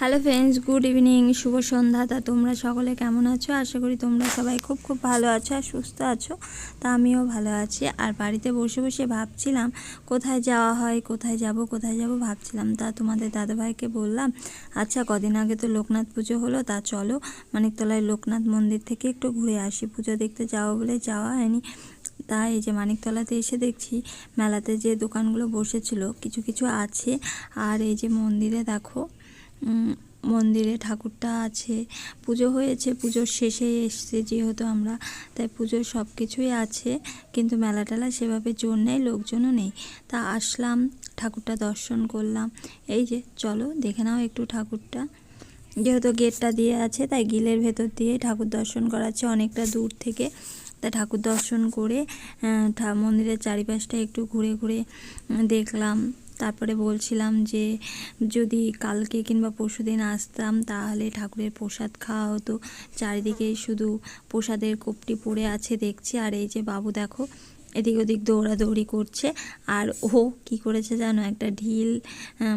Hello friends, good evening, শুভ সন্ধ্যা। তা তোমরা সকলে কেমন আছো? আশা করি তোমরা সবাই খুব ভালো আছো আর সুস্থ আছো। তা আমিও ভালো আছি। আর বাড়িতে বসে বসে ভাবছিলাম কোথায় যাওয়া হয়, কোথায় যাব ভাবছিলাম। তা তোমাদের দাদাভাইকে বললাম, আচ্ছা কদিন আগে তো লোকনাথ পুজো হলো, তা চলো মানিকতলায় লোকনাথ মন্দির থেকে একটু ঘুরে আসি। পুজো দেখতে যাওয়া বলে যাওয়া হয়নি। তাই এই যে মানিকতলাতে এসে দেখছি মেলাতে যে দোকানগুলো বসেছিল কিছু কিছু আছে। আর এই যে মন্দিরে দেখো, মন্দিরে ঠাকুরটা আছে। পুজো হয়েছে, পুজোর শেষে এসছে যেহেতু আমরা, তাই পুজোর সব কিছুই আছে, কিন্তু মেলা টেলা সেভাবে জোর নেই, লোকজনও নেই। তা আসলাম, ঠাকুরটা দর্শন করলাম। এই যে চলো দেখে নাও একটু ঠাকুরটা। যেহেতু গেটটা দিয়ে আছে তাই গিলের ভেতর দিয়ে ঠাকুর দর্শন করাচ্ছে অনেকটা দূর থেকে। তা ঠাকুর দর্শন করে মন্দিরের চারিপাশটা একটু ঘুরে ঘুরে দেখলাম। তারপরে বলছিলাম যে যদি কালকে কিংবা পরশুদিন আসতাম তাহলে ঠাকুরের প্রসাদ খাওয়া হতো। চারিদিকে শুধু প্রসাদের কোপটি পড়ে আছে দেখছি। আর এই যে বাবু দেখো এদিক ওদিক দৌড়াদৌড়ি করছে। আর ও কি করেছে জানো, একটা ঢিল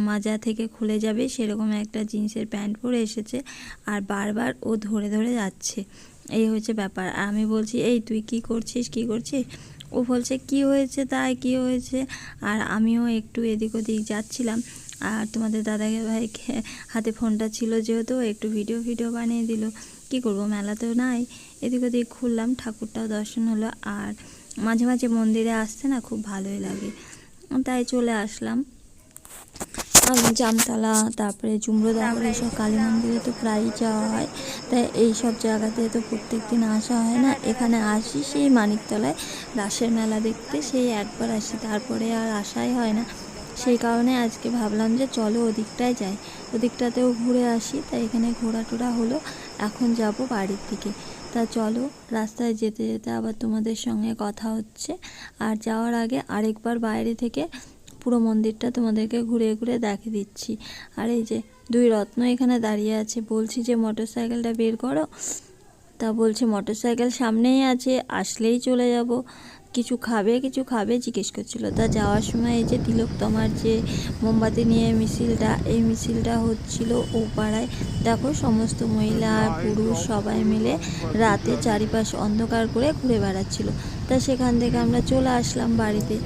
মাজা থেকে খুলে যাবে সেরকম একটা জিন্সের প্যান্ট পরে এসেছে, আর বারবার ও ধরে ধরে যাচ্ছে। এই হচ্ছে ব্যাপার। আর আমি বলছি, এই তুই কি করছিস? ও বলছে কি হয়েছে, তাই কি হয়েছে? আর আমিও একটু এদিক ওদিক যাচ্ছিলাম। আর তোমাদের দাদাকে ভাইকে হাতে ফোনটা ছিল যেহেতু, একটু ভিডিও বানিয়ে দিল। কি করব, মেলা তো নাই, এদিক ওদিক ঘুরলাম, ঠাকুরটাও দর্শন হলো। আর মাঝে মাঝে মন্দিরে আসতে না খুব ভালোই লাগে, তাই চলে আসলাম। জামতলা, তারপরে জুমরোদাহর, এইসব কালী মন্দিরে তো প্রায়ই যাওয়া হয়। তাই এই সব জায়গাতে তো প্রত্যেক দিন আসা হয় না। এখানে আসি সেই মানিকতলায় রাসের মেলা দেখতে, সেই একবার আসি, তারপরে আর আসাই হয় না। সেই কারণে আজকে ভাবলাম যে চলো ওদিকটায় যাই, ওদিকটাতেও ঘুরে আসি। তাই এখানে ঘোরা টোরা হলো, এখন যাব বাড়ির দিকে। তা চলো, রাস্তায় যেতে যেতে আবার তোমাদের সঙ্গে কথা হচ্ছে। আর যাওয়ার আগে আরেকবার বাইরে থেকে পুরো মন্দিরটা তোমাদেরকে ঘুরে ঘুরে দেখে দিচ্ছি। আর এই যে দুই রত্ন এখানে দাঁড়িয়ে আছে। বলছি যে মোটর সাইকেলটা বের করো, তা বলছে মোটর সাইকেল সামনেই আছে, আসলেই চলে যাব। কিছু খাবে জিজ্ঞেস করছিল। তা যাওয়ার সময় এই যে তিলোত্তমার যে মোমবাতি নিয়ে মিছিলটা, এই মিছিলটা হচ্ছিল ও পাড়ায়। দেখো সমস্ত মহিলা আর পুরুষ সবাই মিলে রাতে চারিপাশ অন্ধকার করে ঘুরে বেড়াচ্ছিল। তা সেখান থেকে আমরা চলে আসলাম বাড়িতে।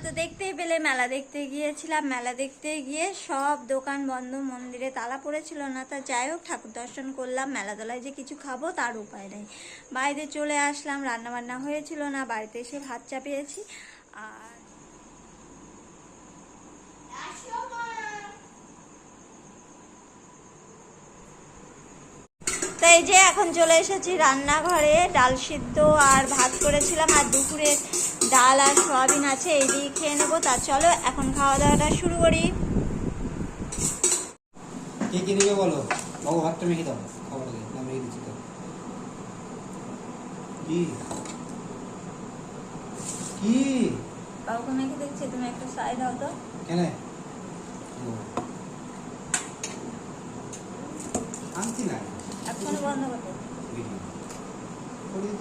তো দেখতেই পেলে মেলা দেখতে গিয়েছিলাম। মেলা দেখতে গিয়ে সব দোকান বন্ধ, মন্দিরে তালা পড়েছিল না। তা যাই হোক, ঠাকুর দর্শন করলাম। মেলাতলায় যে কিছু খাবো তার উপায় নেই, বাইরে চলে আসলাম। রান্না বান্না হয়েছিল না, বাড়িতে এসে ভাত চাপিয়েছি। আর তাই যে এখন চলে এসেছি রান্নাঘরে। ডাল সিদ্ধ আর ভাত করেছিলাম, আর দুপুরে ডাল আর সয়াবিন আছে, এই দিয়ে খেয়ে নেবো। তা চলো এখন খাওয়া দাওয়াটা শুরু করি। কে কি দিবে বলো? বাবু ভাতটা মেখে দাও, খাবার আগে না মেখে দিচ্ছি তো। কি কি বাবুকে মেখে দিচ্ছি, তুমি একটু সাইড দাও তো। কেন আনছি না, এখন বন্ধ করতে।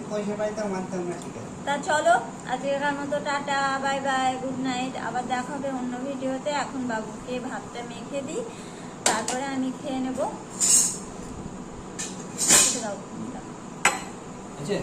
পয়সা পাইতাম মানতাম না, ঠিক আছে। তা চলো আজকের মতো tata, bye bye, good night. আবার দেখা হবে অন্য ভিডিওতে। এখন বাবুকে ভাতটা মেখে দিই, তারপরে আমি খেয়ে নেবো। আছে